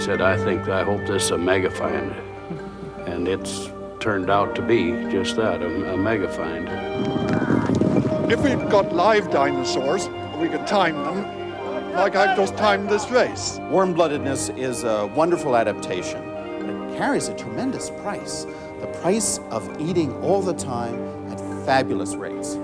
said, I hope this is a mega find. And it's turned out to be just that, a mega find. If we'd got live dinosaurs, we could time them like I've just timed this race. Warm-bloodedness is a wonderful adaptation. It carries a tremendous price. The price of eating all the time at fabulous rates.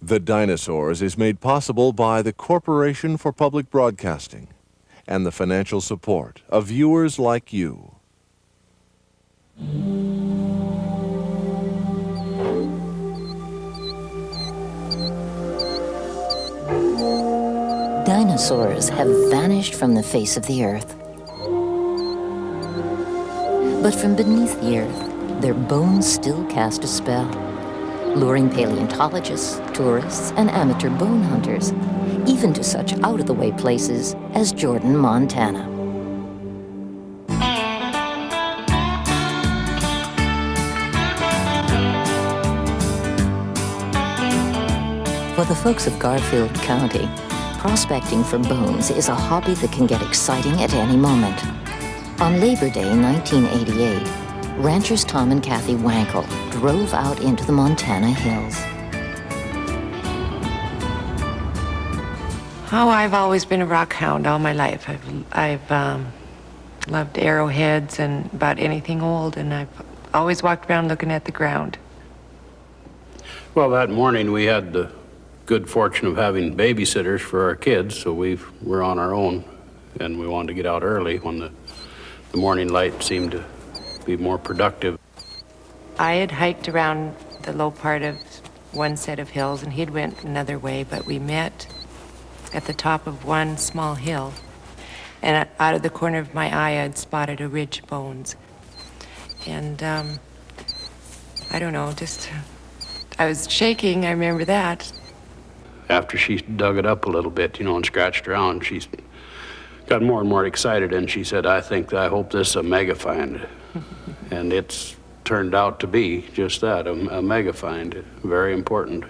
The Dinosaurs is made possible by the Corporation for Public Broadcasting and the financial support of viewers like you. Dinosaurs have vanished from the face of the earth. But from beneath the earth, their bones still cast a spell, luring paleontologists, tourists, and amateur bone hunters, even to such out-of-the-way places as Jordan, Montana. For the folks of Garfield County, prospecting for bones is a hobby that can get exciting at any moment. On Labor Day 1988, ranchers Tom and Kathy Wankel drove out into the Montana hills. Oh, I've always been a rock hound all my life. I've loved arrowheads and about anything old, and I've always walked around looking at the ground. Well, that morning we had the good fortune of having babysitters for our kids, so we were on our own, and we wanted to get out early when the morning light seemed to be more productive. I had hiked around the low part of one set of hills, and he'd went another way, but we met at the top of one small hill, and out of the corner of my eye I'd spotted a ridge of bones. And I don't know, just I was shaking, I remember that. After she dug it up a little bit, and scratched around, she got more and more excited, and she said, I hope this is a mega find. And it's turned out to be just that, a mega find, very important.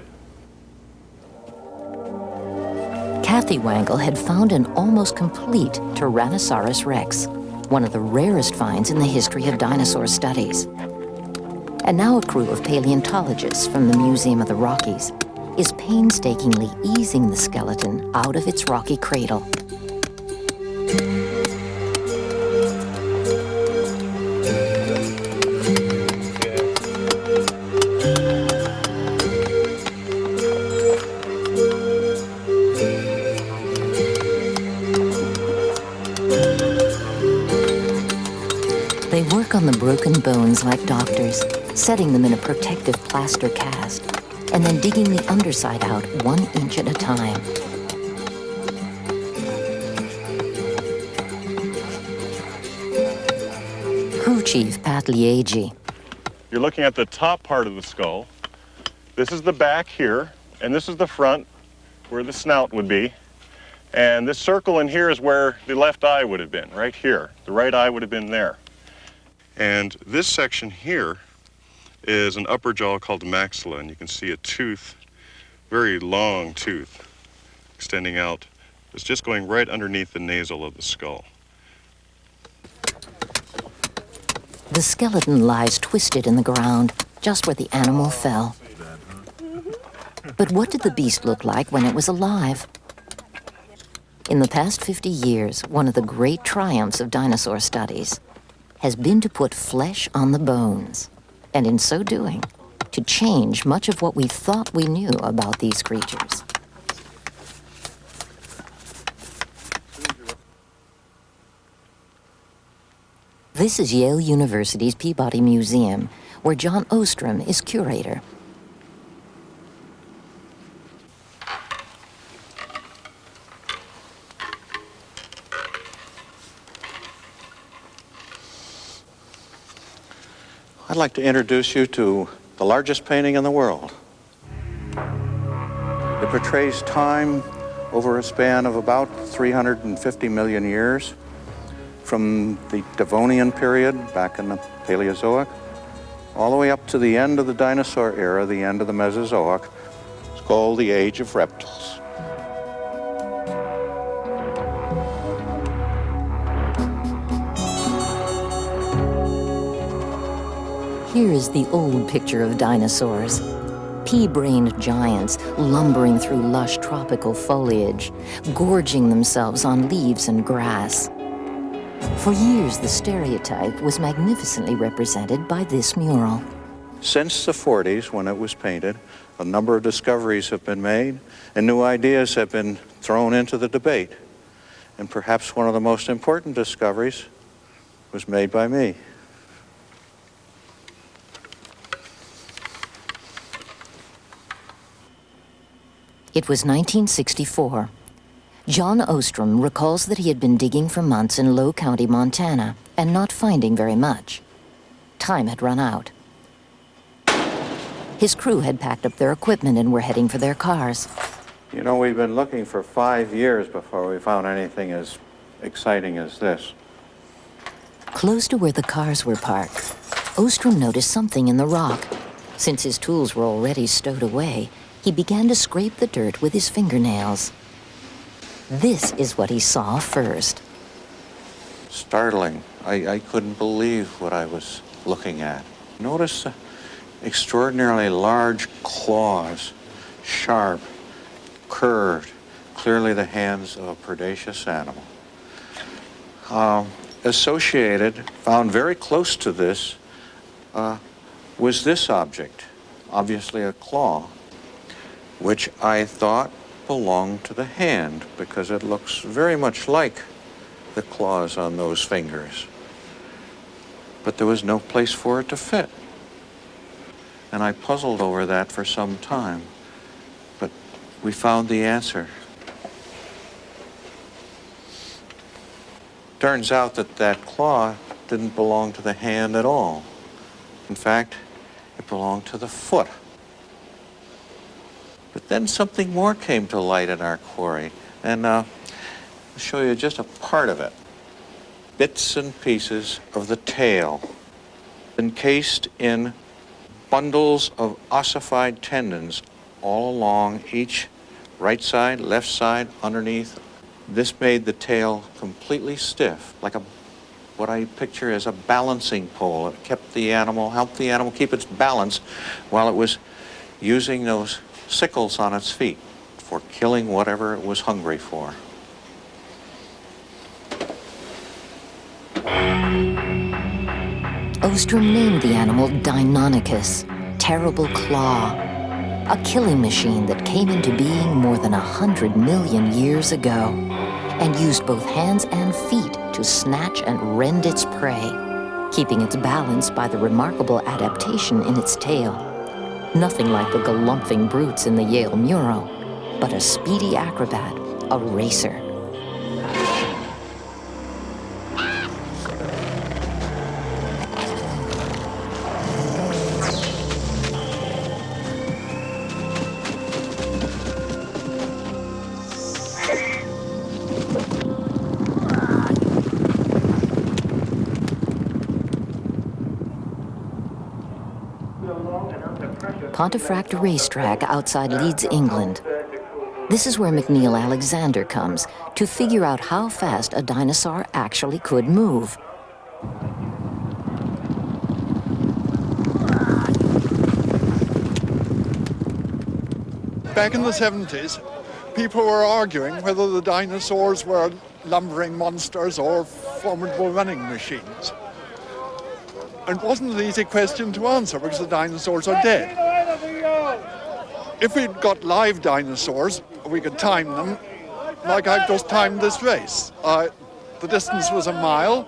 Kathy Wankel had found an almost complete Tyrannosaurus rex, one of the rarest finds in the history of dinosaur studies. And now a crew of paleontologists from the Museum of the Rockies is painstakingly easing the skeleton out of its rocky cradle. They work on the broken bones like doctors, setting them in a protective plaster cast, and then digging the underside out 1 inch at a time. Crew Chief Pat Liegi. You're looking at the top part of the skull. This is the back here, and this is the front, where the snout would be. And this circle in here is where the left eye would have been, right here. The right eye would have been there. And this section here is an upper jaw called the maxilla, and you can see a tooth, very long tooth, extending out. It's just going right underneath the nasal of the skull. The skeleton lies twisted in the ground, just where the animal fell. But what did the beast look like when it was alive? In the past 50 years, one of the great triumphs of dinosaur studies has been to put flesh on the bones, and in so doing, to change much of what we thought we knew about these creatures. This is Yale University's Peabody Museum, where John Ostrom is curator. I'd like to introduce you to the largest painting in the world. It portrays time over a span of about 350 million years, from the Devonian period back in the Paleozoic, all the way up to the end of the dinosaur era, the end of the Mesozoic. It's called the Age of Reptiles. Here is the old picture of dinosaurs. Pea-brained giants lumbering through lush tropical foliage, gorging themselves on leaves and grass. For years, the stereotype was magnificently represented by this mural. Since the 40s, when it was painted, a number of discoveries have been made, and new ideas have been thrown into the debate. And perhaps one of the most important discoveries was made by me. It was 1964. John Ostrom recalls that he had been digging for months in Low County, Montana, and not finding very much. Time had run out. His crew had packed up their equipment and were heading for their cars. You know, we've been looking for 5 years before we found anything as exciting as this. Close to where the cars were parked, Ostrom noticed something in the rock. Since his tools were already stowed away, he began to scrape the dirt with his fingernails. This is what he saw first. Startling. I couldn't believe what I was looking at. Notice the extraordinarily large claws, sharp, curved, clearly the hands of a predaceous animal. Associated, found very close to this, was this object, obviously a claw, which I thought belonged to the hand because it looks very much like the claws on those fingers. But there was no place for it to fit. And I puzzled over that for some time, but we found the answer. Turns out that that claw didn't belong to the hand at all. In fact, it belonged to the foot. But then something more came to light in our quarry, and I'll show you just a part of it. Bits and pieces of the tail, encased in bundles of ossified tendons all along each right side, left side, underneath. This made the tail completely stiff, like what I picture as a balancing pole. It helped the animal keep its balance while it was using those sickles on its feet for killing whatever it was hungry for. Ostrom named the animal Deinonychus, terrible claw, a killing machine that came into being more than 100 million years ago and used both hands and feet to snatch and rend its prey, keeping its balance by the remarkable adaptation in its tail. Nothing like the galumphing brutes in the Yale mural, but a speedy acrobat, a racer. Pontefract Racetrack outside Leeds, England. This is where McNeil Alexander comes to figure out how fast a dinosaur actually could move. Back in the 70s, people were arguing whether the dinosaurs were lumbering monsters or formidable running machines. It wasn't an easy question to answer because the dinosaurs are dead. If we'd got live dinosaurs, we could time them like I've just timed this race. The distance was a mile.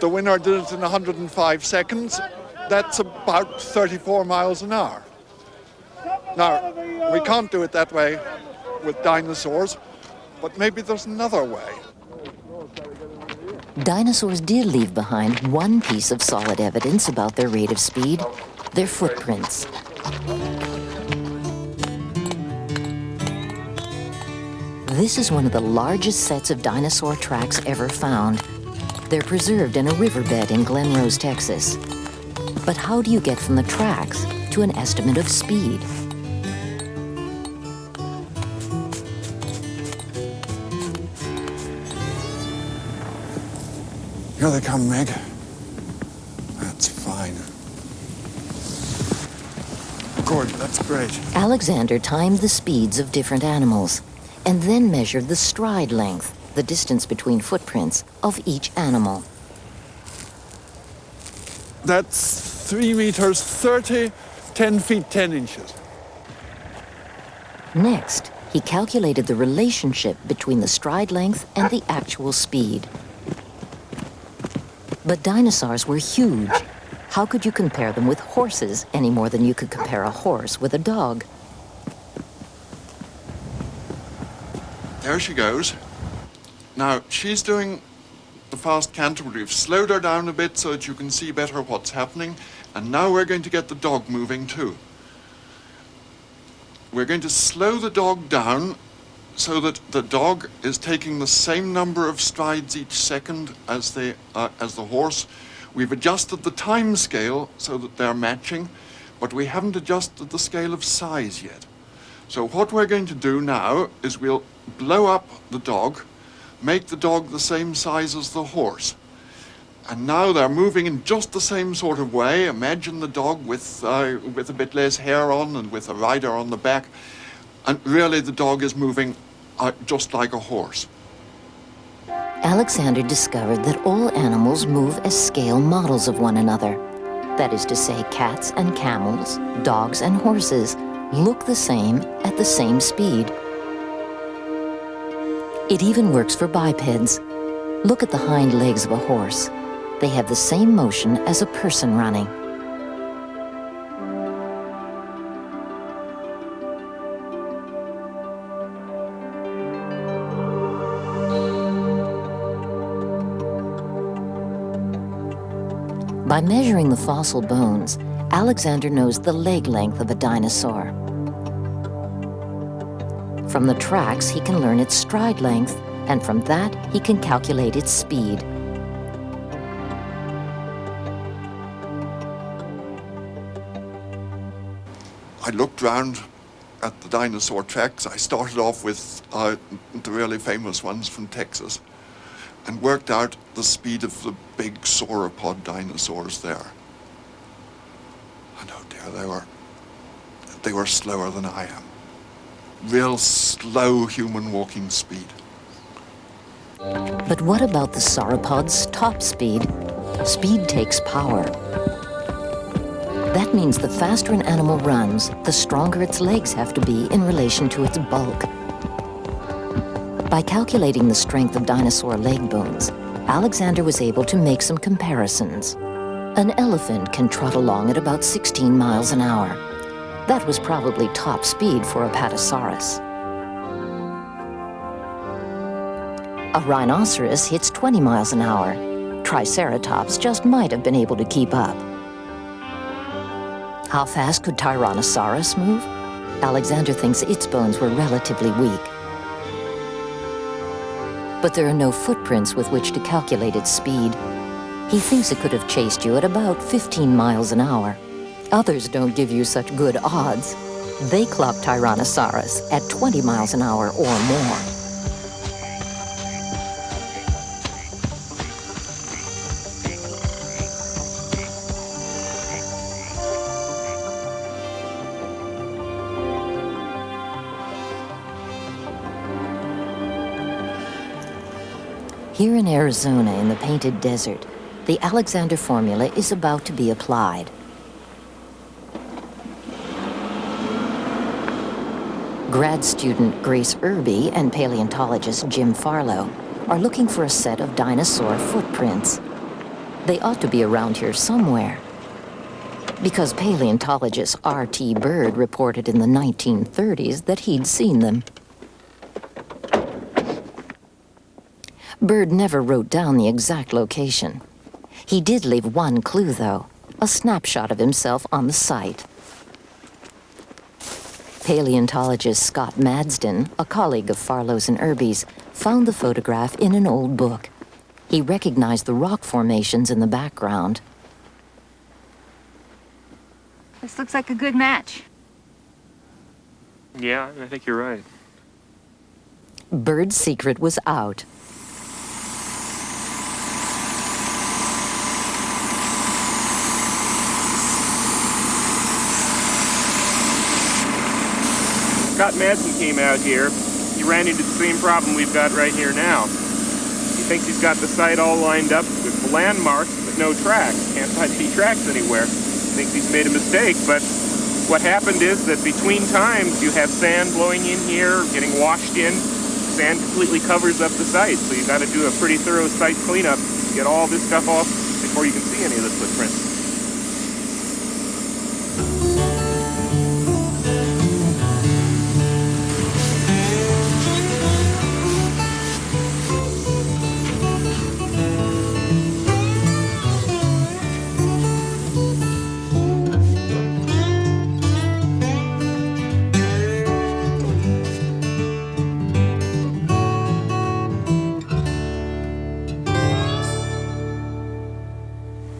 the winner did it in 105 seconds. That's about 34 miles an hour. Now, we can't do it that way with dinosaurs, but maybe there's another way. Dinosaurs did leave behind one piece of solid evidence about their rate of speed: their footprints. This is one of the largest sets of dinosaur tracks ever found. They're preserved in a riverbed in Glen Rose, Texas. But how do you get from the tracks to an estimate of speed? Here they come, Meg. That's fine. Good, that's great. Alexander timed the speeds of different animals and then measured the stride length, the distance between footprints, of each animal. That's 3 meters 30, 10 feet 10 inches. Next, he calculated the relationship between the stride length and the actual speed. But dinosaurs were huge. How could you compare them with horses any more than you could compare a horse with a dog? There she goes. Now, she's doing the fast canter. We've slowed her down a bit so that you can see better what's happening. And now we're going to get the dog moving too. We're going to slow the dog down so that the dog is taking the same number of strides each second as the horse. We've adjusted the time scale so that they're matching, but we haven't adjusted the scale of size yet. So what we're going to do now is we'll blow up the dog, make the dog the same size as the horse. And now they're moving in just the same sort of way. Imagine the dog with a bit less hair on and with a rider on the back. And really the dog is moving just like a horse. Alexander discovered that all animals move as scale models of one another. That is to say, cats and camels, dogs and horses look the same at the same speed. It even works for bipeds. Look at the hind legs of a horse. They have the same motion as a person running. By measuring the fossil bones, Alexander knows the leg length of a dinosaur. From the tracks, he can learn its stride length, and from that, he can calculate its speed. I looked round at the dinosaur tracks. I started off with the really famous ones from Texas and worked out the speed of the big sauropod dinosaurs there. And oh dear, they were slower than I am. Real slow human walking speed. But what about the sauropod's top speed? Speed takes power. That means the faster an animal runs, the stronger its legs have to be in relation to its bulk. By calculating the strength of dinosaur leg bones, Alexander was able to make some comparisons. An elephant can trot along at about 16 miles an hour. That was probably top speed for a Apatosaurus. A rhinoceros hits 20 miles an hour. Triceratops just might have been able to keep up. How fast could Tyrannosaurus move? Alexander thinks its bones were relatively weak. But there are no footprints with which to calculate its speed. He thinks it could have chased you at about 15 miles an hour. Others don't give you such good odds. They clock Tyrannosaurus at 20 miles an hour or more. Here in Arizona, in the Painted Desert, the Alexander formula is about to be applied. Grad student Grace Irby and paleontologist Jim Farlow are looking for a set of dinosaur footprints. They ought to be around here somewhere, because paleontologist R.T. Bird reported in the 1930s that he'd seen them. Bird never wrote down the exact location. He did leave one clue, though, a snapshot of himself on the site. Paleontologist Scott Madsden, a colleague of Farlow's and Irby's, found the photograph in an old book. He recognized the rock formations in the background. This looks like a good match. Yeah, I think you're right. Bird's secret was out. Scott Madsen came out here. He ran into the same problem we've got right here now. He thinks he's got the site all lined up with landmarks, but no tracks. Can't find any tracks anywhere. Thinks he's made a mistake, but what happened is that between times you have sand blowing in here, getting washed in. Sand completely covers up the site, so you've got to do a pretty thorough site cleanup to get all this stuff off before you can see any of the footprints.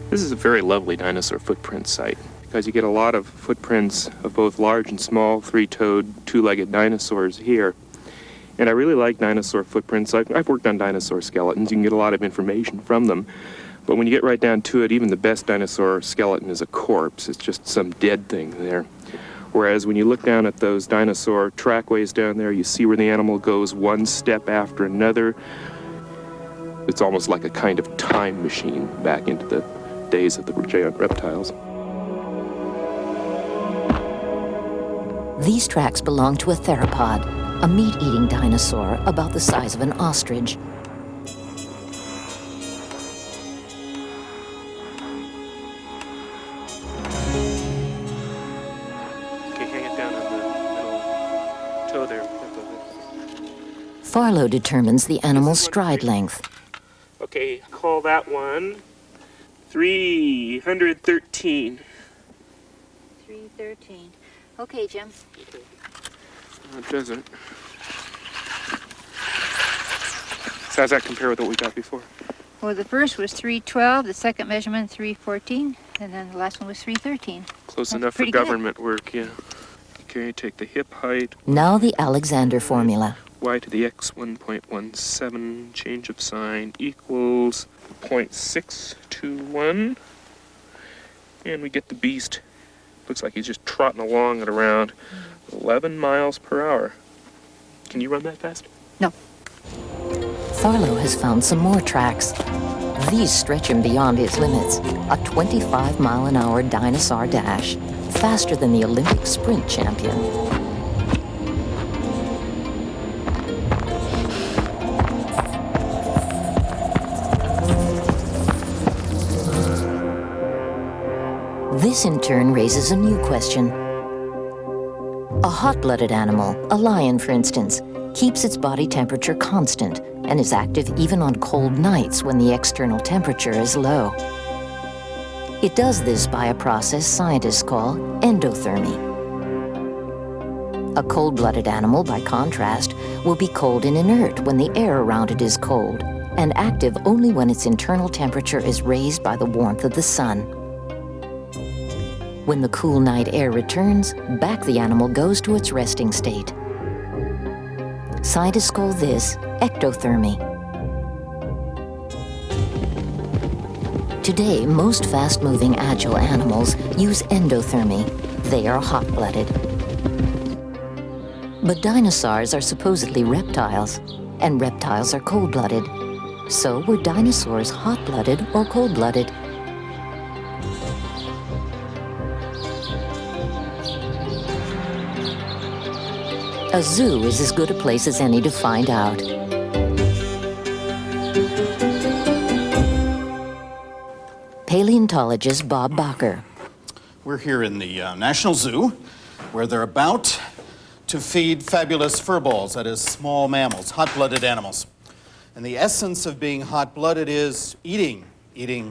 This is a very lovely dinosaur footprint site because you get a lot of footprints of both large and small three-toed, two-legged dinosaurs here. And I really like dinosaur footprints. I've worked on dinosaur skeletons. You can get a lot of information from them. But when you get right down to it, even the best dinosaur skeleton is a corpse. It's just some dead thing there. Whereas when you look down at those dinosaur trackways down there, you see where the animal goes one step after another. It's almost like a kind of time machine back into the days of the giant reptiles. These tracks belong to a theropod, a meat-eating dinosaur about the size of an ostrich. Okay, hang it down on the middle toe there. Farlow determines the animal's stride length. Okay, call that one 313. 313. Okay, Jim. No, it doesn't. So how's that compare with what we got before? Well, the first was 312, the second measurement 314, and then the last one was 313. Close That's enough for pretty good. government work, yeah. Okay, take the hip height. Now the Alexander formula. Y to the X 1.17, change of sign equals 0.621. And we get the beast. Looks like he's just trotting along at around 11 miles per hour. Can you run that fast? No. Farlow has found some more tracks. These stretch him beyond his limits. A 25-mile-an-hour dinosaur dash, faster than the Olympic sprint champion. This in turn raises a new question. A hot-blooded animal, a lion for instance, keeps its body temperature constant and is active even on cold nights when the external temperature is low. It does this by a process scientists call endothermy. A cold-blooded animal, by contrast, will be cold and inert when the air around it is cold, and active only when its internal temperature is raised by the warmth of the sun. When the cool night air returns, back the animal goes to its resting state. Scientists call this ectothermy. Today, most fast-moving agile animals use endothermy. They are hot-blooded. But dinosaurs are supposedly reptiles, and reptiles are cold-blooded. So were dinosaurs hot-blooded or cold-blooded? A zoo is as good a place as any to find out. paleontologist Bob Bacher. We're here in the National Zoo, where they're about to feed fabulous furballs, that is, small mammals, hot-blooded animals. And the essence of being hot-blooded is eating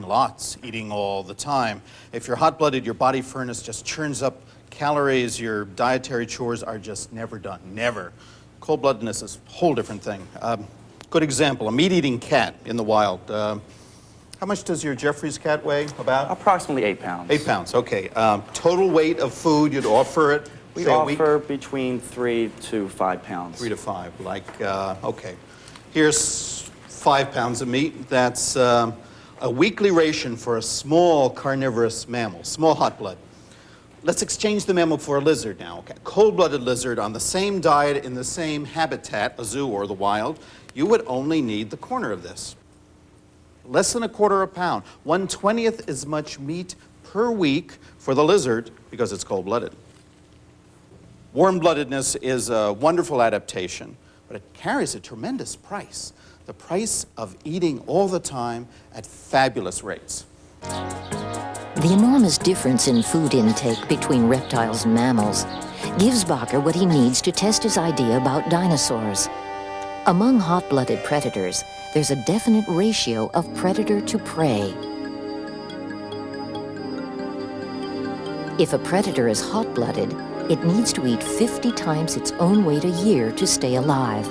lots, eating all the time. If you're hot-blooded, your body furnace just churns up calories, your dietary chores are just never done, never. Cold-bloodedness is a whole different thing. Good example, a meat-eating cat in the wild. How much does your Jeffrey's cat weigh, about? Approximately 8 pounds. 8 pounds, okay. Total weight of food, you'd offer it? We offer between 3 to 5 pounds. 3 to 5, okay. Here's 5 pounds of meat. That's a weekly ration for a small carnivorous mammal, small hot blood. Let's exchange the mammal for a lizard now. Okay. Cold-blooded lizard on the same diet in the same habitat, a zoo or the wild, you would only need the corner of this. Less than a quarter a pound. 1/20th as much meat per week for the lizard because it's cold-blooded. Warm-bloodedness is a wonderful adaptation, but it carries a tremendous price. The price of eating all the time at fabulous rates. The enormous difference in food intake between reptiles and mammals gives Bacher what he needs to test his idea about dinosaurs. Among hot-blooded predators, there's a definite ratio of predator to prey. If a predator is hot-blooded, it needs to eat 50 times its own weight a year to stay alive,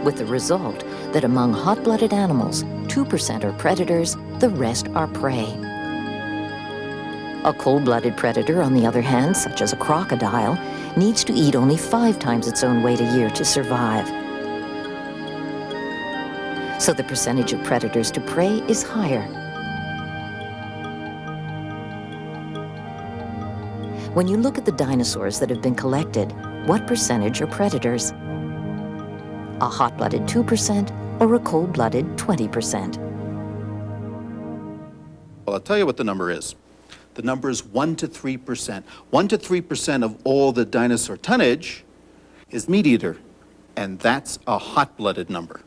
with the result that among hot-blooded animals, 2% are predators, the rest are prey. A cold-blooded predator, on the other hand, such as a crocodile, needs to eat only 5 times its own weight a year to survive. So the percentage of predators to prey is higher. When you look at the dinosaurs that have been collected, what percentage are predators? A hot-blooded 2% or a cold-blooded 20%? Well, I'll tell you what the number is. The number is 1 to 3%. 1 to 3% of all the dinosaur tonnage is meat eater, and that's a hot-blooded number.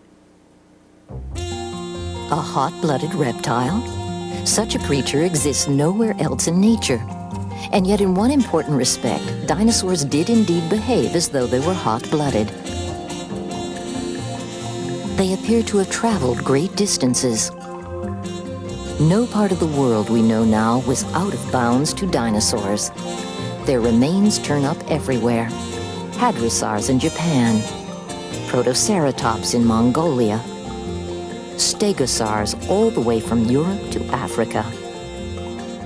A hot-blooded reptile? Such a creature exists nowhere else in nature. And yet in one important respect, dinosaurs did indeed behave as though they were hot-blooded. They appear to have traveled great distances. No part of the world we know now was out of bounds to dinosaurs. Their remains turn up everywhere. Hadrosaurs in Japan, Protoceratops in Mongolia, Stegosaurs all the way from Europe to Africa.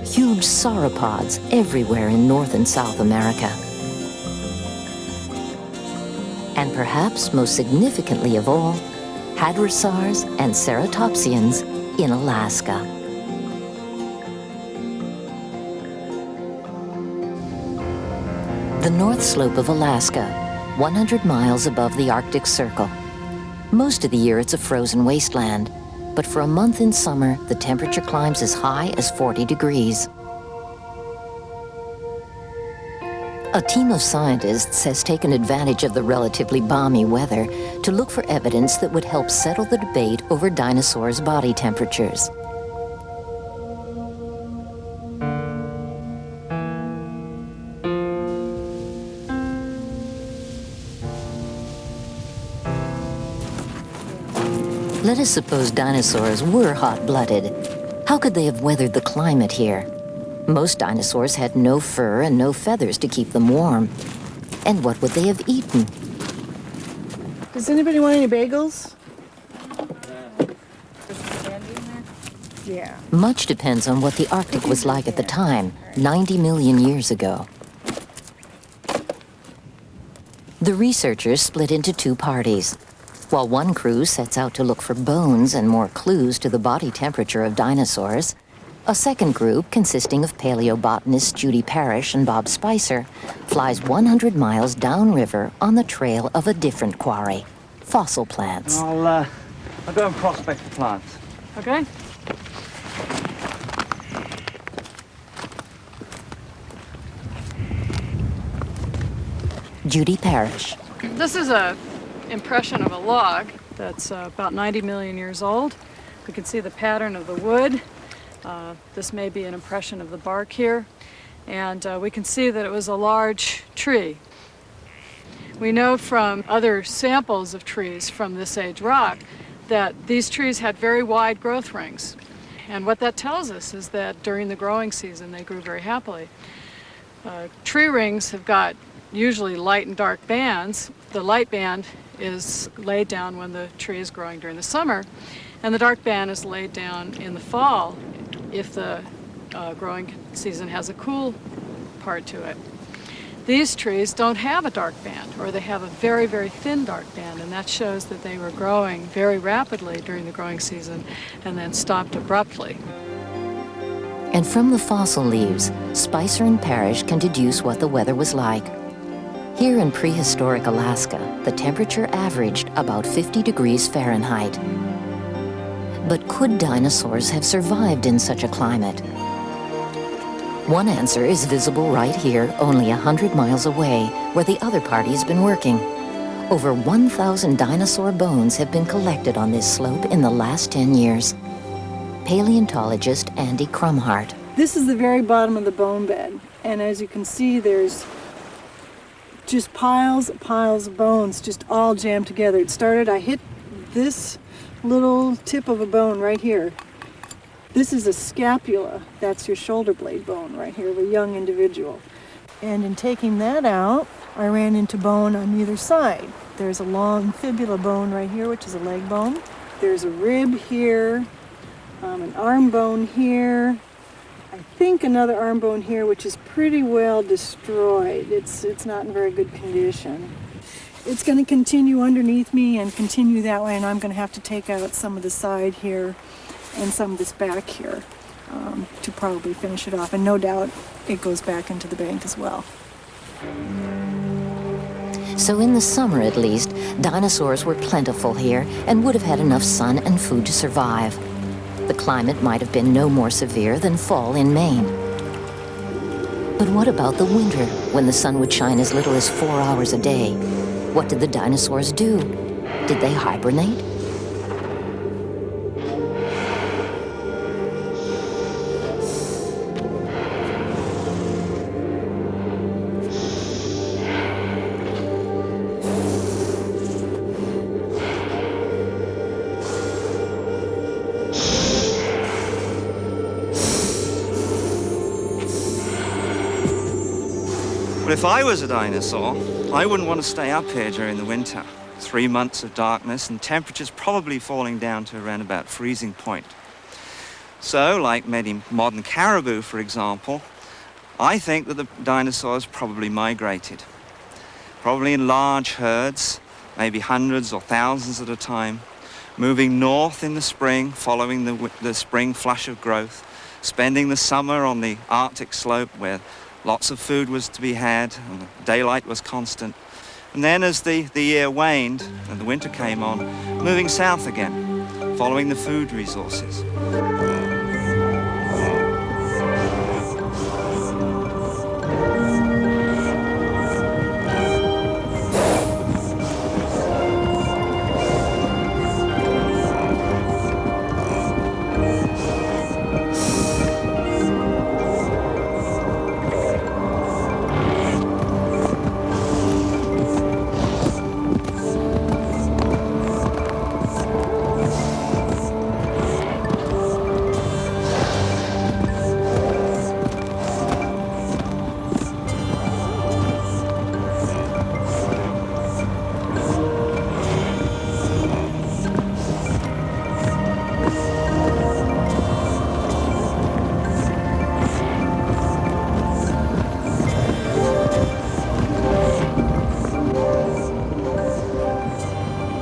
Huge sauropods everywhere in North and South America. And perhaps most significantly of all, hadrosaurs and ceratopsians in Alaska. The North Slope of Alaska, 100 miles above the Arctic Circle. Most of the year it's a frozen wasteland, but for a month in summer, the temperature climbs as high as 40 degrees. A team of scientists has taken advantage of the relatively balmy weather to look for evidence that would help settle the debate over dinosaurs' body temperatures. Let us suppose dinosaurs were hot-blooded. How could they have weathered the climate here? Most dinosaurs had no fur and no feathers to keep them warm. And what would they have eaten? Does anybody want any bagels? Yeah. Much depends on what the Arctic was like at the time, 90 million years ago. The researchers split into 2 parties. While one crew sets out to look for bones and more clues to the body temperature of dinosaurs, a second group, consisting of paleobotanists Judy Parrish and Bob Spicer, flies 100 miles downriver on the trail of a different quarry, fossil plants. I'll go and prospect the plants. Okay. Judy Parrish. This is a impression of a log that's about 90 million years old. We can see the pattern of the wood. This may be an impression of the bark here, and we can see that it was a large tree. We know from other samples of trees from this age rock that these trees had very wide growth rings. And what that tells us is that during the growing season, they grew very happily. Tree rings have got usually light and dark bands. The light band is laid down when the tree is growing during the summer, and the dark band is laid down in the fall if the growing season has a cool part to it. These trees don't have a dark band, or they have a very, very thin dark band, and that shows that they were growing very rapidly during the growing season and then stopped abruptly. And from the fossil leaves, Spicer and Parrish can deduce what the weather was like. Here in prehistoric Alaska, the temperature averaged about 50 degrees Fahrenheit. But could dinosaurs have survived in such a climate? One answer is visible right here, only 100 miles away, where the other party's been working. Over 1,000 dinosaur bones have been collected on this slope in the last 10 years. Paleontologist Andy Krumhart. This is the very bottom of the bone bed, and as you can see, there's just piles of bones just all jammed together. It started, I hit this little tip of a bone right here. This is a scapula, that's your shoulder blade bone right here of a young individual. And in taking that out, I ran into bone on either side. There's a long fibula bone right here, which is a leg bone. There's a rib here, an arm bone here. I think another arm bone here, which is pretty well destroyed. It's not in very good condition. It's going to continue underneath me and continue that way, and I'm going to have to take out some of the side here and some of this back here to probably finish it off. And no doubt it goes back into the bank as well. So in the summer at least, dinosaurs were plentiful here and would have had enough sun and food to survive. The climate might have been no more severe than fall in Maine. But what about the winter, when the sun would shine as little as 4 hours a day? What did the dinosaurs do? Did they hibernate? But if I was a dinosaur, I wouldn't want to stay up here during the winter. 3 months of darkness and temperatures probably falling down to around about freezing point. So, like many modern caribou, for example, I think that the dinosaurs probably migrated. Probably in large herds, maybe hundreds or thousands at a time, moving north in the spring, following the spring flush of growth, spending the summer on the Arctic slope where lots of food was to be had and the daylight was constant. And then as the year waned and the winter came on, moving south again, following the food resources.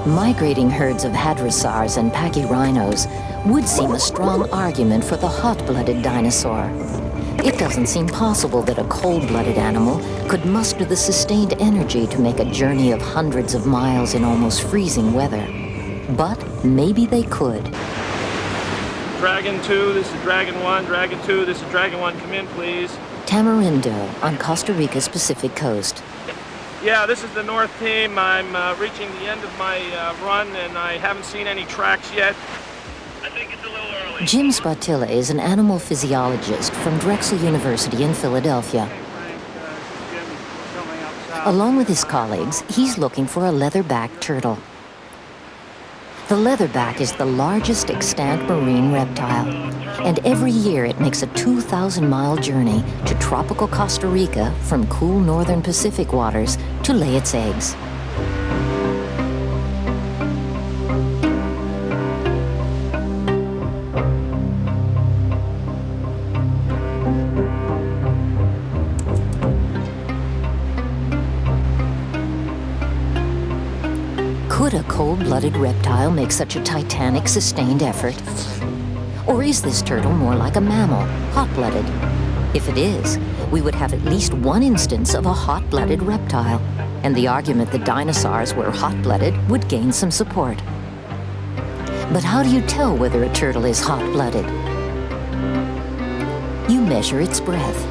Migrating herds of hadrosaurs and pachyrhinos would seem a strong argument for the hot-blooded dinosaur. It doesn't seem possible that a cold-blooded animal could muster the sustained energy to make a journey of hundreds of miles in almost freezing weather. But maybe they could. Dragon 2, this is Dragon 1. Dragon 2, this is Dragon 1. Come in, please. Tamarindo on Costa Rica's Pacific coast. Yeah, this is the north team. I'm reaching the end of my run, and I haven't seen any tracks yet. I think it's a little early. Jim Spatilla is an animal physiologist from Drexel University in Philadelphia. Along with his colleagues, he's looking for a leatherback turtle. The leatherback is the largest extant marine reptile, and every year it makes a 2,000-mile journey to tropical Costa Rica from cool northern Pacific waters to lay its eggs. Could a cold-blooded reptile make such a titanic, sustained effort? Or is this turtle more like a mammal, hot-blooded? If it is, we would have at least one instance of a hot-blooded reptile, and the argument that dinosaurs were hot-blooded would gain some support. But how do you tell whether a turtle is hot-blooded? You measure its breath.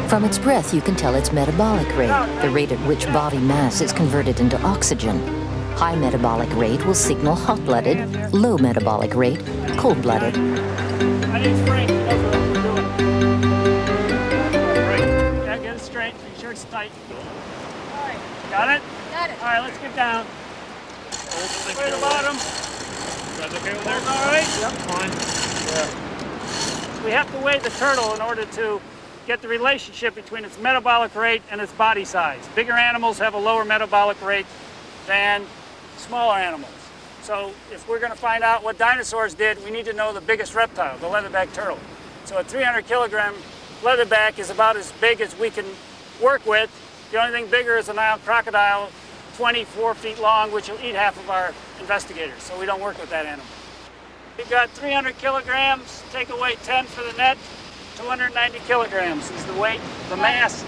From its breath, you can tell its metabolic rate, the rate at which body mass is converted into oxygen. High metabolic rate will signal hot-blooded, low metabolic rate, cold-blooded. I need strength. Yeah, get it straight. Make sure it's tight. All right. Got it? Got it. All right, let's get down. Way to the bottom. You guys okay with that? All right? Yep. Fine. Yeah. So we have to weigh the turtle in order to get the relationship between its metabolic rate and its body size. Bigger animals have a lower metabolic rate than smaller animals. So if we're going to find out what dinosaurs did, we need to know the biggest reptile, the leatherback turtle. So a 300-kilogram leatherback is about as big as we can work with. The only thing bigger is a Nile crocodile, 24 feet long, which will eat half of our investigators. So we don't work with that animal. We've got 300 kilograms, take away 10 for the net. 290 kilograms is the weight, the mass,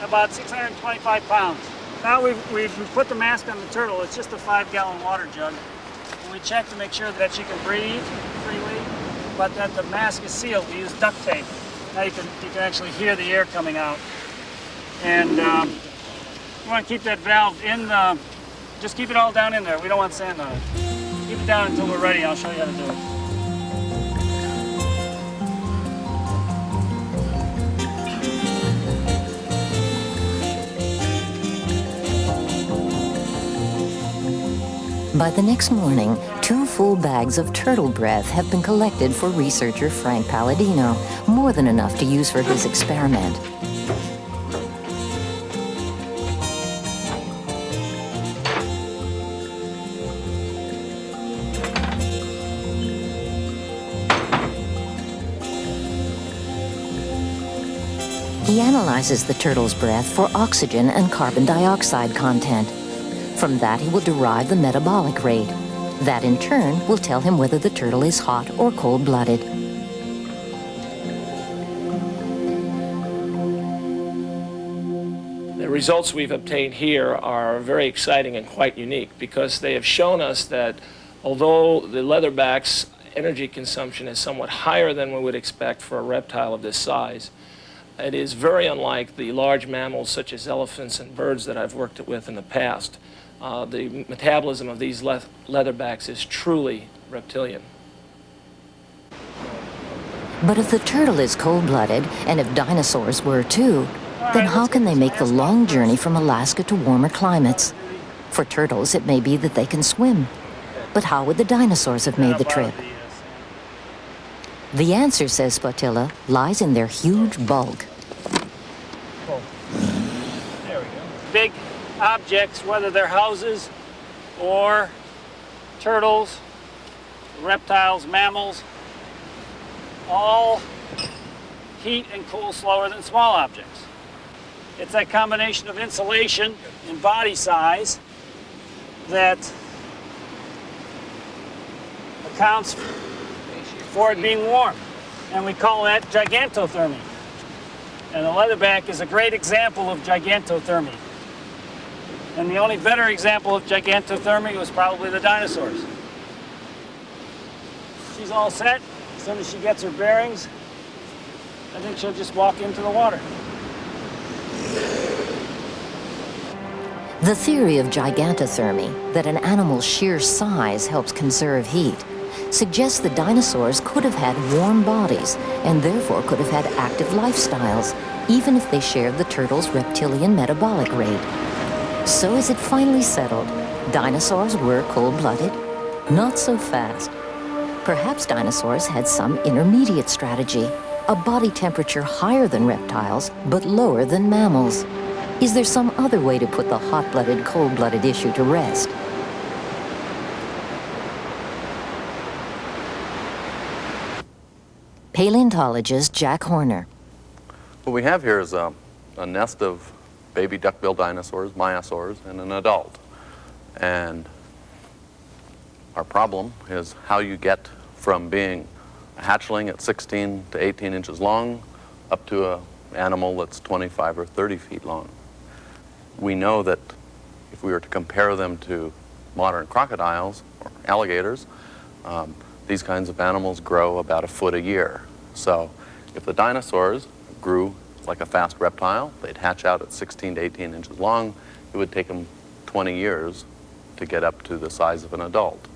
about 625 pounds. Now we've put the mask on the turtle. It's just a 5-gallon water jug. And we check to make sure that she can breathe freely, but that the mask is sealed. We use duct tape. Now you can actually hear the air coming out. And we want to keep that valve in the, just keep it all down in there. We don't want sand on it. Keep it down until we're ready. I'll show you how to do it. By the next morning, 2 full bags of turtle breath have been collected for researcher Frank Palladino, more than enough to use for his experiment. He analyzes the turtle's breath for oxygen and carbon dioxide content. From that, he will derive the metabolic rate. That, in turn, will tell him whether the turtle is hot or cold-blooded. The results we've obtained here are very exciting and quite unique because they have shown us that although the leatherback's energy consumption is somewhat higher than we would expect for a reptile of this size, it is very unlike the large mammals such as elephants and birds that I've worked with in the past. The metabolism of these leatherbacks is truly reptilian. But if the turtle is cold-blooded, and if dinosaurs were too, then how can they make the long journey from Alaska to warmer climates? For turtles, it may be that they can swim. But how would the dinosaurs have made the trip? The answer, says Spatilla, lies in their huge bulk. There we go. Big objects, whether they're houses or turtles, reptiles, mammals, all heat and cool slower than small objects. It's that combination of insulation and body size that accounts for it being warm, and we call that gigantothermy. And the leatherback is a great example of gigantothermy. And the only better example of gigantothermy was probably the dinosaurs. She's all set. As soon as she gets her bearings, I think she'll just walk into the water. The theory of gigantothermy, that an animal's sheer size helps conserve heat, suggests that dinosaurs could have had warm bodies and therefore could have had active lifestyles, even if they shared the turtle's reptilian metabolic rate. So is it finally settled? Dinosaurs were cold-blooded? Not so fast. Perhaps dinosaurs had some intermediate strategy, a body temperature higher than reptiles, but lower than mammals. Is there some other way to put the hot-blooded, cold-blooded issue to rest? Paleontologist Jack Horner. What we have here is a nest of baby duck-billed dinosaurs, maiasaurs, and an adult. And our problem is how you get from being a hatchling at 16 to 18 inches long up to an animal that's 25 or 30 feet long. We know that if we were to compare them to modern crocodiles or alligators, these kinds of animals grow about a foot a year. So if the dinosaurs grew like a fast reptile, they'd hatch out at 16 to 18 inches long, it would take them 20 years to get up to the size of an adult.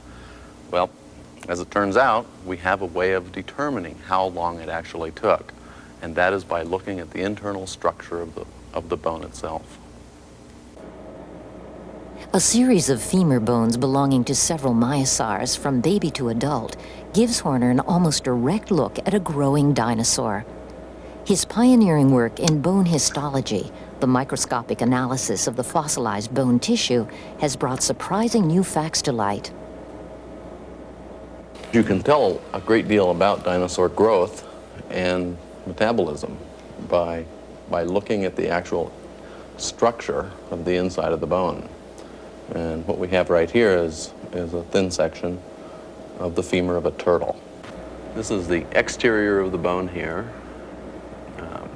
Well, as it turns out, we have a way of determining how long it actually took, and that is by looking at the internal structure of the bone itself. A series of femur bones belonging to several maiasaurs from baby to adult gives Horner an almost direct look at a growing dinosaur. His pioneering work in bone histology, the microscopic analysis of the fossilized bone tissue, has brought surprising new facts to light. You can tell a great deal about dinosaur growth and metabolism by looking at the actual structure of the inside of the bone. And what we have right here is a thin section of the femur of a turtle. This is the exterior of the bone here.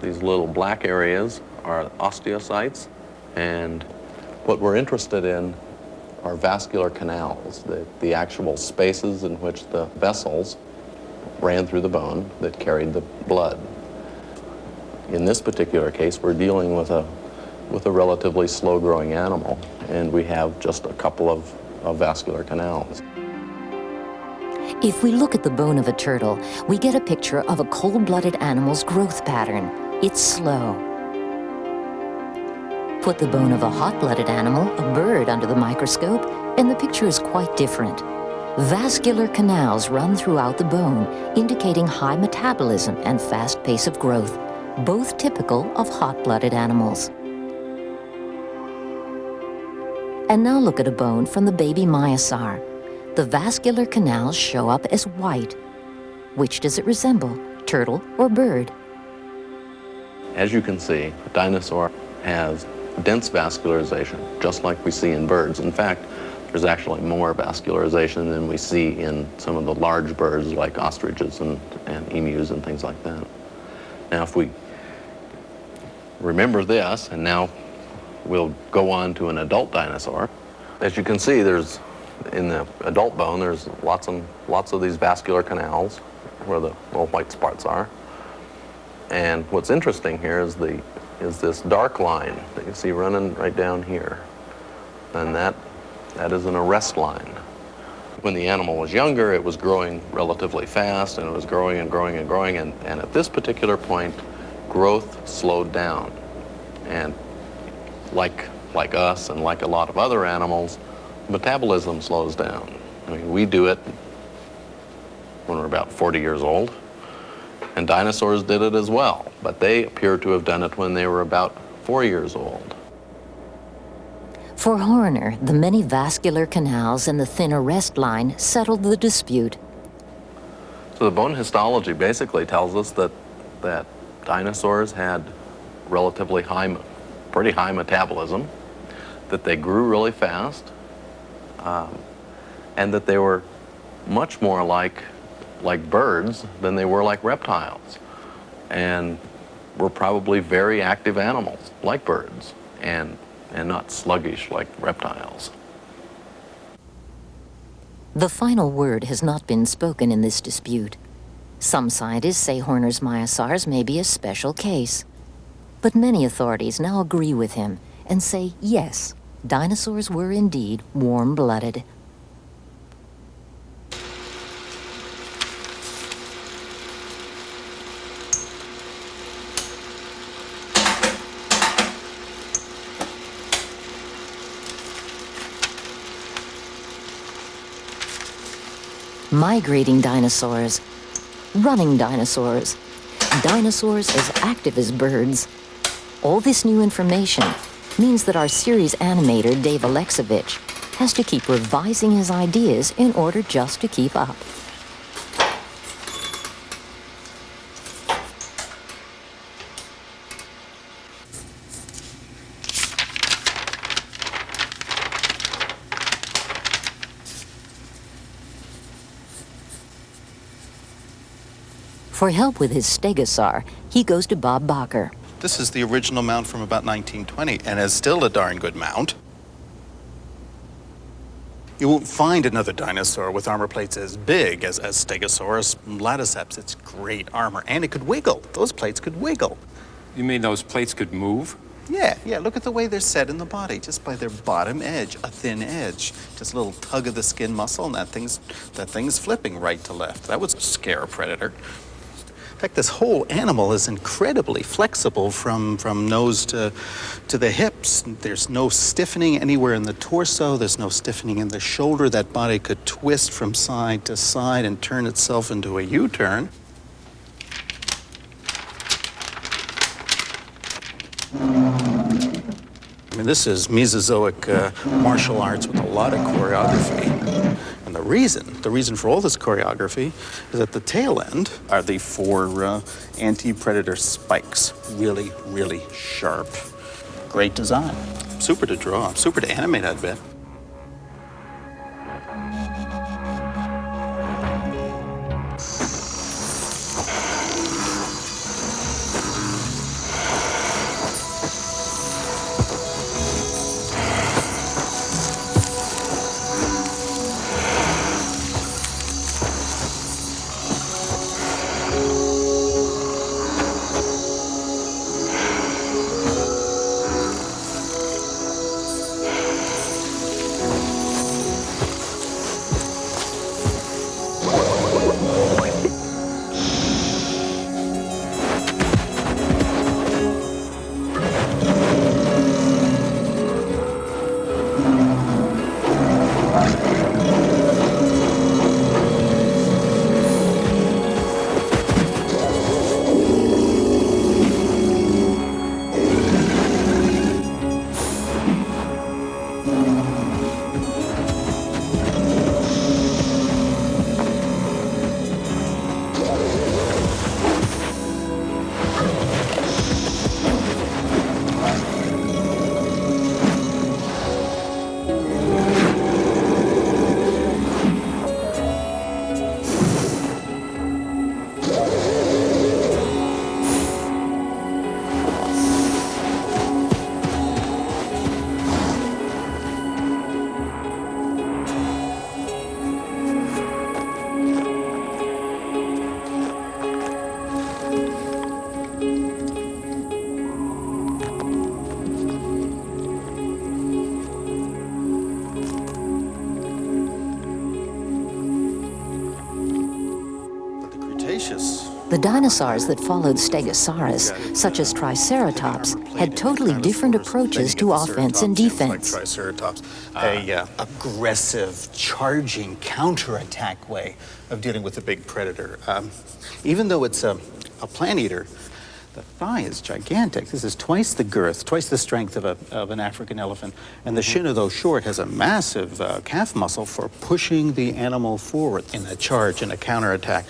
These little black areas are osteocytes, and what we're interested in are vascular canals, the actual spaces in which the vessels ran through the bone that carried the blood. In this particular case, we're dealing with a relatively slow-growing animal, and we have just a couple of vascular canals. If we look at the bone of a turtle, we get a picture of a cold-blooded animal's growth pattern. It's slow. Put the bone of a hot-blooded animal, a bird, under the microscope, and the picture is quite different. Vascular canals run throughout the bone, indicating high metabolism and fast pace of growth, both typical of hot-blooded animals. And now look at a bone from the baby maiasaur. The vascular canals show up as white. Which does it resemble, turtle or bird? As you can see, a dinosaur has dense vascularization, just like we see in birds. In fact, there's actually more vascularization than we see in some of the large birds like ostriches and emus and things like that. Now, if we remember this, and now we'll go on to an adult dinosaur. As you can see, in the adult bone, there's lots of these vascular canals where the little white spots are. And what's interesting here is this dark line that you see running right down here. And that is an arrest line. When the animal was younger, it was growing relatively fast, and it was growing and growing and growing, and at this particular point, growth slowed down. And like us and like a lot of other animals, metabolism slows down. I mean, we do it when we're about 40 years old, and dinosaurs did it as well, but they appear to have done it when they were about 4 years old. For Horner, the many vascular canals and the thin arrest line settled the dispute. So the bone histology basically tells us that dinosaurs had relatively pretty high metabolism, that they grew really fast, and that they were much more like birds than they were like reptiles, and were probably very active animals like birds, and not sluggish like reptiles. The final word has not been spoken in this dispute. Some scientists say Horner's maiasaurs may be a special case, but many authorities now agree with him and say yes, Dinosaurs were indeed warm-blooded. Migrating dinosaurs, running dinosaurs, dinosaurs as active as birds. All this new information means that our series animator, Dave Alexovich, has to keep revising his ideas in order just to keep up. For help with his stegosaur, he goes to Bob Bacher. This is the original mount from about 1920 and is still a darn good mount. You won't find another dinosaur with armor plates as big as Stegosaurus laticeps. It's great armor, and it could wiggle. Those plates could wiggle. You mean those plates could move? Yeah, look at the way they're set in the body, just by their bottom edge, a thin edge. Just a little tug of the skin muscle, and that thing's flipping right to left. That would scare a predator. In fact, this whole animal is incredibly flexible from nose to the hips. There's no stiffening anywhere in the torso. There's no stiffening in the shoulder. That body could twist from side to side and turn itself into a U-turn. I mean, this is Mesozoic martial arts with a lot of choreography. And the reason for all this choreography is at the tail end are the 4 anti-predator spikes. Really, really sharp. Great design. Super to draw, super to animate, I bet. The dinosaurs that followed Stegosaurus, such as Triceratops, had totally different approaches to offense and defense. Like Triceratops, a aggressive, charging, counterattack way of dealing with a big predator. Even though it's a plant eater, the thigh is gigantic. This is twice the girth, twice the strength of an African elephant. And the shin, though short, has a massive calf muscle for pushing the animal forward in a charge and a counterattack.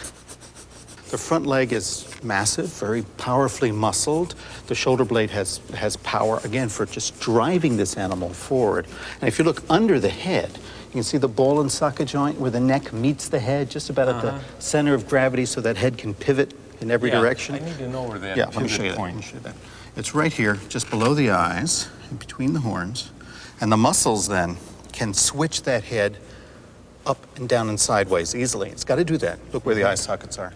The front leg is massive, very powerfully muscled. The shoulder blade has power, again, for just driving this animal forward. And if you look under the head, you can see the ball and socket joint where the neck meets the head, just about at the center of gravity, so that head can pivot in every direction. I need to know where that let me show you that. It's right here, just below the eyes, in between the horns. And the muscles then can switch that head up and down and sideways easily. It's got to do that. Look where the eye sockets are.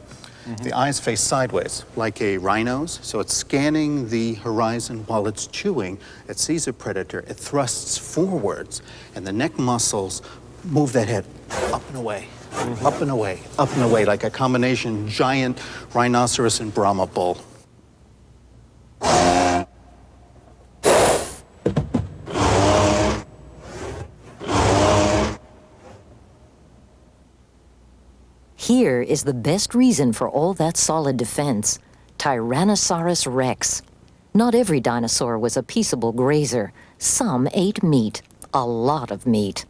The eyes face sideways, like a rhino's, so it's scanning the horizon while it's chewing. It sees a predator, it thrusts forwards, and the neck muscles move that head up and away, up and away, up and away, like a combination giant rhinoceros and Brahma bull. Here is the best reason for all that solid defense: Tyrannosaurus rex. Not every dinosaur was a peaceable grazer. Some ate meat, a lot of meat.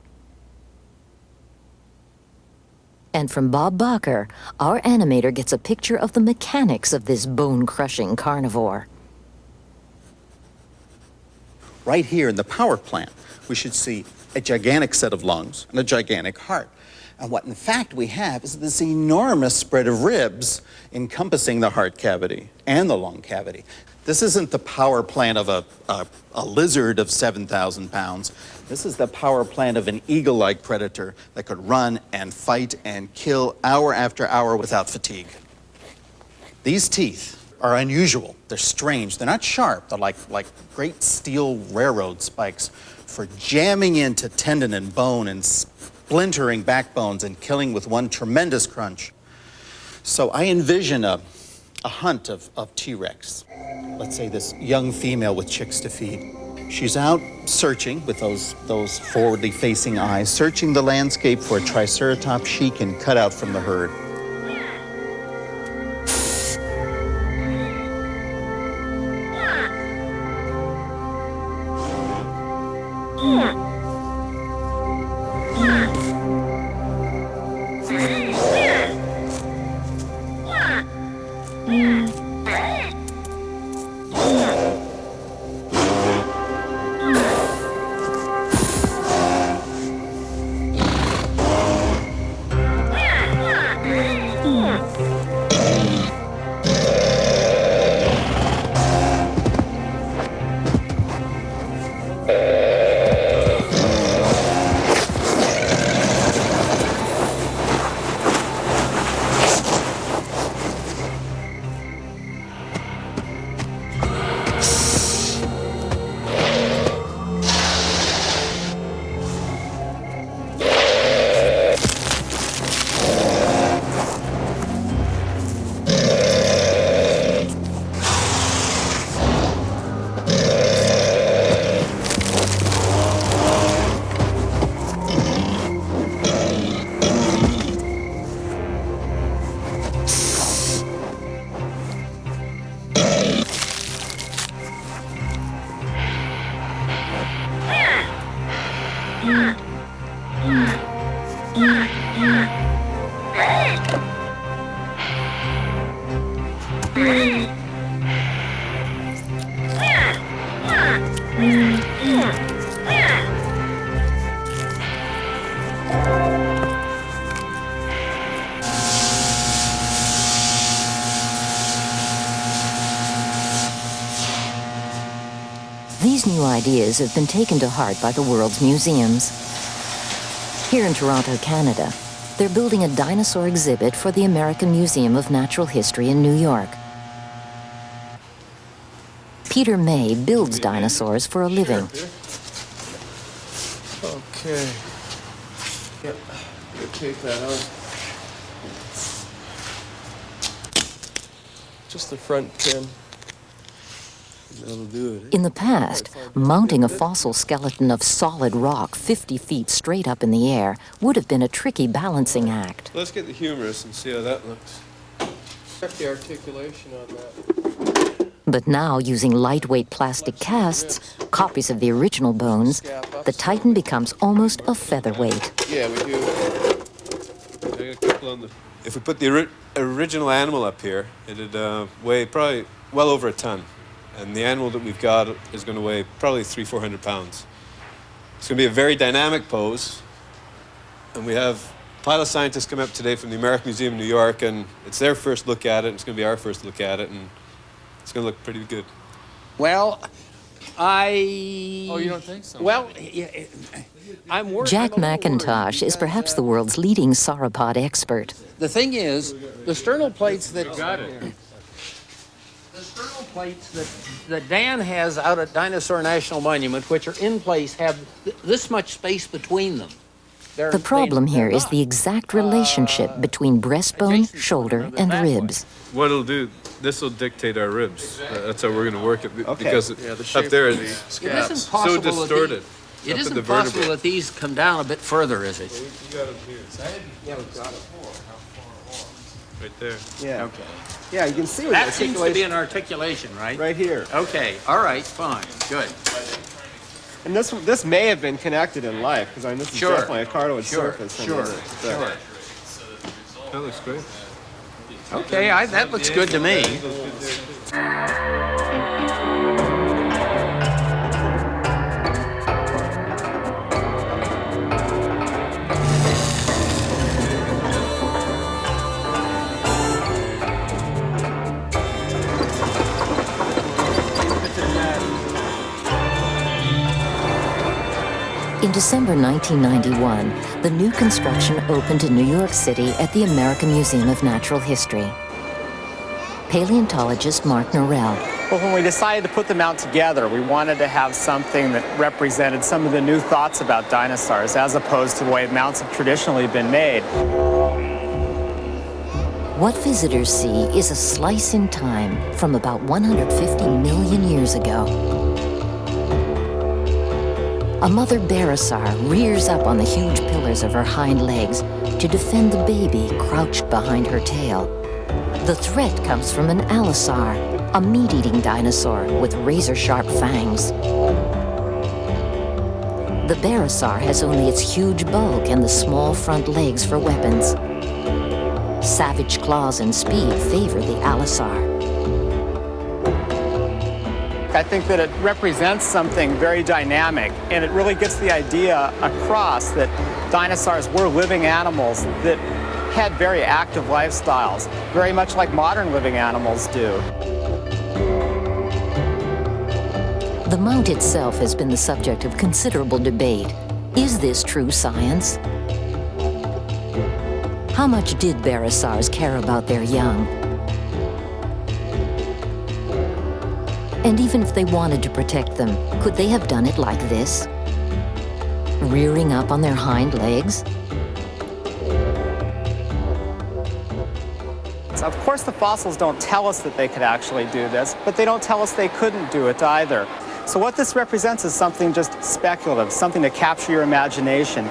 And from Bob Barker, our animator gets a picture of the mechanics of this bone-crushing carnivore. Right here in the power plant, we should see a gigantic set of lungs and a gigantic heart. And what in fact we have is this enormous spread of ribs encompassing the heart cavity and the lung cavity. This isn't the power plant of a lizard of 7,000 pounds. This is the power plant of an eagle-like predator that could run and fight and kill hour after hour without fatigue. These teeth are unusual. They're strange. They're not sharp. They're like great steel railroad spikes for jamming into tendon and bone and splintering backbones and killing with one tremendous crunch. So I envision a hunt of T-Rex. Let's say this young female with chicks to feed. She's out searching with those forwardly facing eyes, searching the landscape for a Triceratops she can cut out from the herd. These new ideas have been taken to heart by the world's museums. Here in Toronto, Canada, they're building a dinosaur exhibit for the American Museum of Natural History in New York. Peter May builds dinosaurs for a living. Okay. Yep. You take that out. Just the front pin. That'll do it. In the past, mounting a fossil skeleton of solid rock 50 feet straight up in the air would have been a tricky balancing act. Let's get the humerus and see how that looks. Check the articulation on that. But now, using lightweight plastic casts, copies of the original bones, the Titan becomes almost a featherweight. Yeah, we do. I got a couple on the... If we put the original animal up here, it'd weigh probably well over a ton. And the animal that we've got is going to weigh probably 300-400 pounds. It's going to be a very dynamic pose. And we have pilot scientists come up today from the American Museum in New York, and it's their first look at it, and it's going to be our first look at it, and it's going to look pretty good. Well, Oh, you don't think so? Well, I'm worried. Jack McIntosh is perhaps the world's leading sauropod expert. The thing is, the sternal plates that... Got it. The sternal plates that Dan has out at Dinosaur National Monument, which are in place, have this much space between them. The problem here is the exact relationship between breastbone, shoulder, and ribs. What it'll do, this will dictate our ribs. That's how we're going to work it because the up there It it's isn't so possible distorted. It up at isn't the possible vertebrae. that these come down a bit further, is it? You got them here. Yeah, we've got it. Right there. Yeah. Okay. Yeah, you can see where That the seems to be articulation- an articulation, right? Right here. Okay, all right, fine, good. And this may have been connected in life, because I mean, this is Sure. definitely a cartilage Sure, surface. sure, sure. That looks great. Okay, that looks good to me. In December 1991, the new construction opened in New York City at the American Museum of Natural History. Paleontologist Mark Norell. Well, when we decided to put them out together, we wanted to have something that represented some of the new thoughts about dinosaurs as opposed to the way mounts have traditionally been made. What visitors see is a slice in time from about 150 million years ago. A mother barosaur rears up on the huge pillars of her hind legs to defend the baby crouched behind her tail. The threat comes from an allosaur, a meat-eating dinosaur with razor-sharp fangs. The barosaur has only its huge bulk and the small front legs for weapons. Savage claws and speed favor the allosaur. I think that it represents something very dynamic, and it really gets the idea across that dinosaurs were living animals that had very active lifestyles, very much like modern living animals do. The mount itself has been the subject of considerable debate. Is this true science? How much did barosaurs care about their young? And even if they wanted to protect them, could they have done it like this? Rearing up on their hind legs? So of course, the fossils don't tell us that they could actually do this, but they don't tell us they couldn't do it either. So what this represents is something just speculative, something to capture your imagination.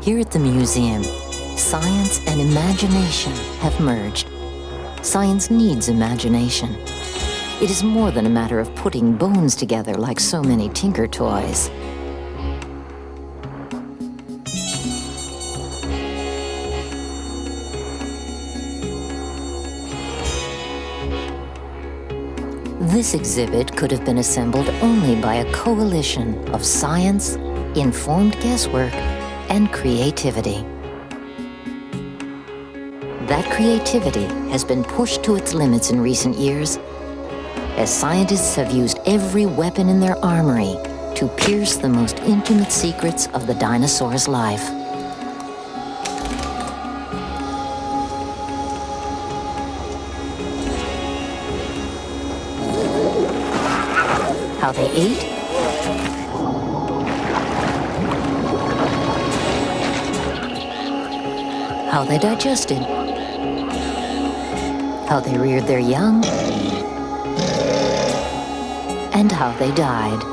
Here at the museum, science and imagination have merged. Science needs imagination. It is more than a matter of putting bones together like so many tinker toys. This exhibit could have been assembled only by a coalition of science, informed guesswork, and creativity. That creativity has been pushed to its limits in recent years, as scientists have used every weapon in their armory to pierce the most intimate secrets of the dinosaur's life. How they ate, how they digested, how they reared their young, and how they died.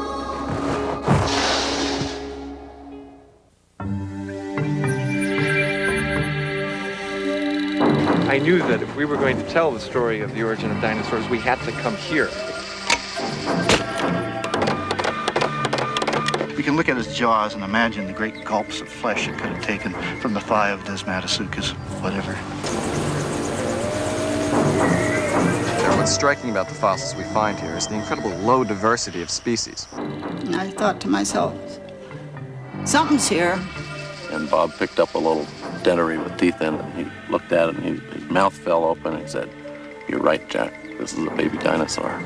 I knew that if we were going to tell the story of the origin of dinosaurs, we had to come here. We can look at its jaws and imagine the great gulps of flesh it could have taken from the thigh of Desmatasuchus, whatever. What's striking about the fossils we find here is the incredible low diversity of species. And I thought to myself, something's here. And Bob picked up a little dentary with teeth in it, and he looked at it, and his mouth fell open, and he said, "You're right, Jack. This is a baby dinosaur.